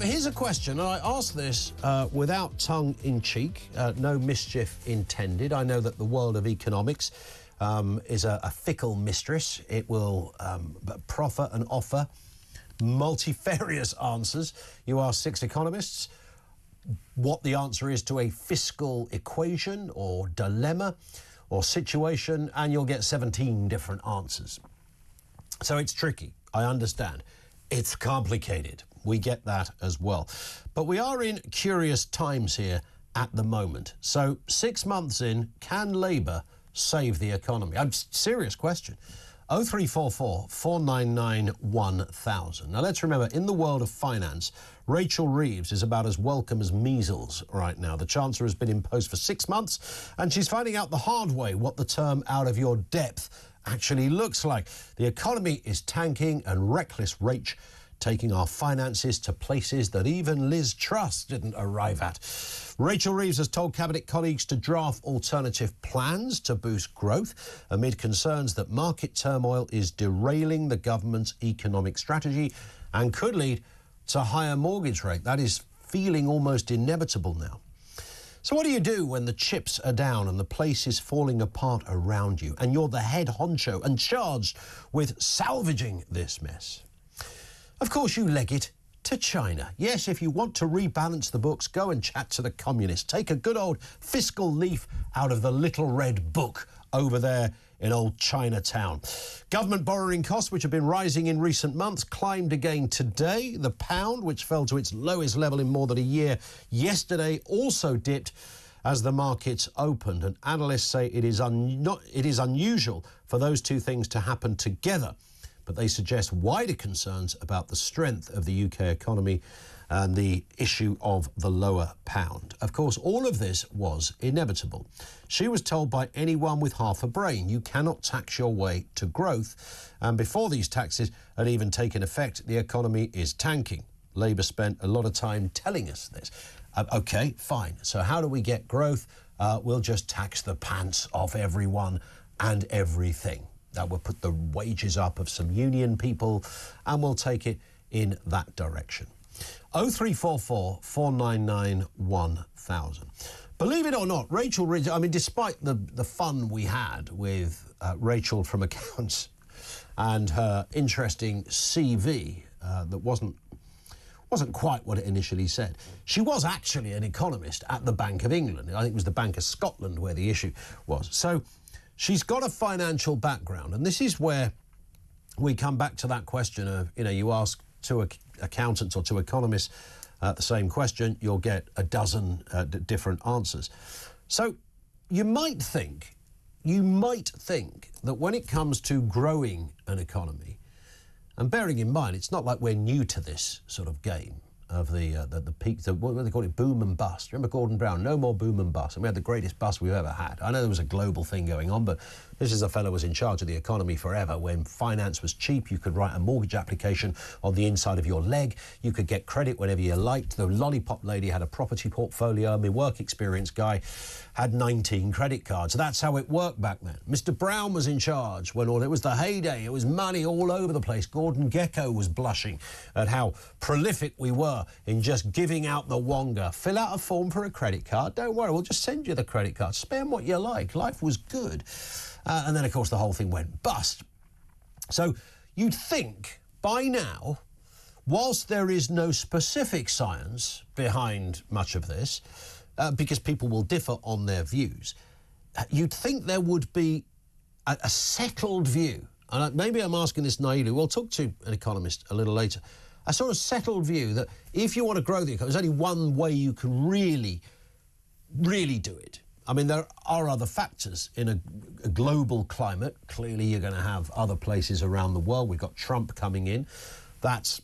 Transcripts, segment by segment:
here's a question, and I ask this without tongue-in-cheek, no mischief intended. I know that the world of economics is a fickle mistress. It will proffer and offer multifarious answers. You ask 6 economists what the answer is to a fiscal equation or dilemma or situation, and you'll get 17 different answers. So it's tricky, I understand. It's complicated. We get that as well. But we are in curious times here at the moment. So 6 months in, can Labour save the economy? Serious question. 0344 499 1000. Now let's remember, in the world of finance, Rachel Reeves is about as welcome as measles right now. The Chancellor has been in post for 6 months, and she's finding out the hard way what the term out of your depth actually looks like. The economy is tanking, and reckless Rach taking our finances to places that even Liz Truss didn't arrive at. Rachel Reeves has told Cabinet colleagues to draft alternative plans to boost growth amid concerns that market turmoil is derailing the government's economic strategy and could lead to higher mortgage rate. That is feeling almost inevitable now. So what do you do when the chips are down and the place is falling apart around you and you're the head honcho and charged with salvaging this mess? Of course, you leg it to China. Yes, if you want to rebalance the books, go and chat to the communists. Take a good old fiscal leaf out of the little red book over there in old Chinatown. Government borrowing costs, which have been rising in recent months, climbed again today. The pound, which fell to its lowest level in more than a year yesterday, also dipped as the markets opened. And analysts say it is unusual for those two things to happen together. But they suggest wider concerns about the strength of the UK economy and the issue of the lower pound. Of course, all of this was inevitable. She was told by anyone with half a brain, you cannot tax your way to growth. And before these taxes had even taken effect, the economy is tanking. Labour spent a lot of time telling us this. OK, fine. So how do we get growth? We'll just tax the pants off everyone and everything. That will put the wages up of some union people, and we'll take it in that direction. 0344 499 1000. Believe it or not, Rachel Reeves, I mean, despite the fun we had with Rachel from accounts and her interesting CV that wasn't quite what it initially said. She was actually an economist at the Bank of England. I think it was the Bank of Scotland where the issue was. So she's got a financial background, and this is where we come back to that question of, you ask two accountants or two economists the same question, you'll get a dozen different answers. So you might think that when it comes to growing an economy, and bearing in mind, it's not like we're new to this sort of game of the peak, what do they call it, boom and bust. Remember Gordon Brown, no more boom and bust. And we had the greatest bust we've ever had. I know there was a global thing going on, but this is a fellow who was in charge of the economy forever. When finance was cheap, you could write a mortgage application on the inside of your leg. You could get credit whenever you liked. The lollipop lady had a property portfolio. My work experience guy had 19 credit cards. That's how it worked back then. Mr. Brown was in charge when it was the heyday. It was money all over the place. Gordon Gekko was blushing at how prolific we were in just giving out the wonga. Fill out a form for a credit card. Don't worry, we'll just send you the credit card. Spend what you like. Life was good. And then, of course, the whole thing went bust. So you'd think by now, whilst there is no specific science behind much of this, because people will differ on their views, you'd think there would be a settled view. And maybe I'm asking this naively. We'll talk to an economist a little later. A sort of settled view that if you want to grow the economy, there's only one way you can really do it. I mean, there are other factors in a global climate. Clearly, you're going to have other places around the world. We've got Trump coming in. That's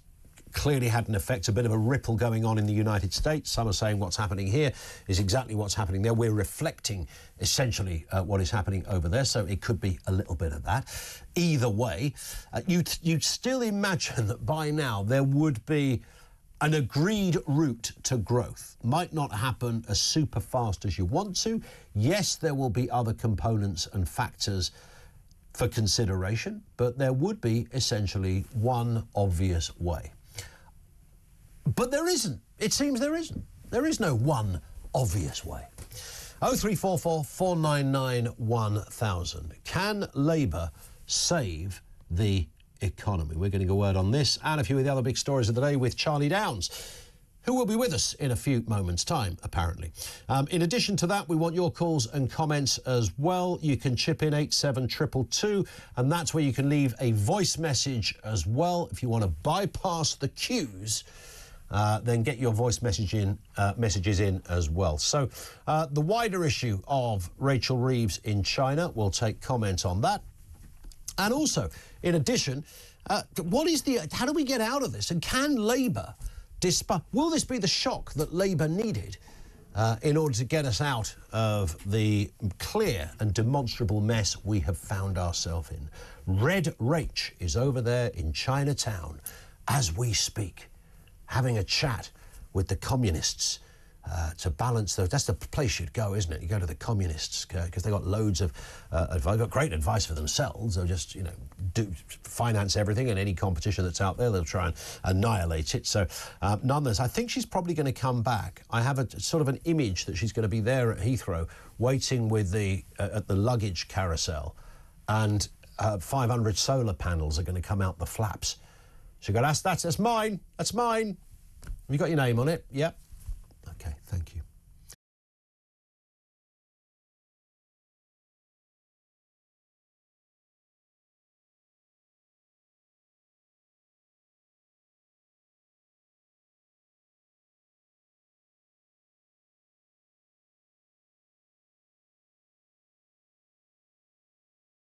clearly had an effect, a bit of a ripple going on in the United States. Some are saying what's happening here is exactly what's happening there. We're reflecting essentially what is happening over there, so it could be a little bit of that. Either way, you'd still imagine that by now there would be an agreed route to growth. Might not happen as super fast as you want to. Yes, there will be other components and factors for consideration, but there would be essentially one obvious way. But there isn't. It seems there isn't. There is no one obvious way. 0344 499 1000. Can Labour save the economy? We're getting a word on this and a few of the other big stories of the day with Charlie Downs, who will be with us in a few moments' time, apparently. In addition to that, we want your calls and comments as well. You can chip in 87222, and that's where you can leave a voice message as well. If you want to bypass the queues, then get your voice messages in as well. So the wider issue of Rachel Reeves in China, we'll take comment on that. And also, in addition, how do we get out of this? And can Labour, will this be the shock that Labour needed in order to get us out of the clear and demonstrable mess we have found ourselves in? Red Rach is over there in Chinatown as we speak, having a chat with the communists to balance those. That's the place you'd go, isn't it? You go to the communists because they've got loads of advice. They've got great advice for themselves. They'll just, finance everything, and any competition that's out there, they'll try and annihilate it. So nonetheless, I think she's probably going to come back. I have a sort of an image that she's going to be there at Heathrow waiting with at the luggage carousel, and 500 solar panels are going to come out the flaps. She'll go, that's mine. That's mine. Have you got your name on it? Yep. Okay.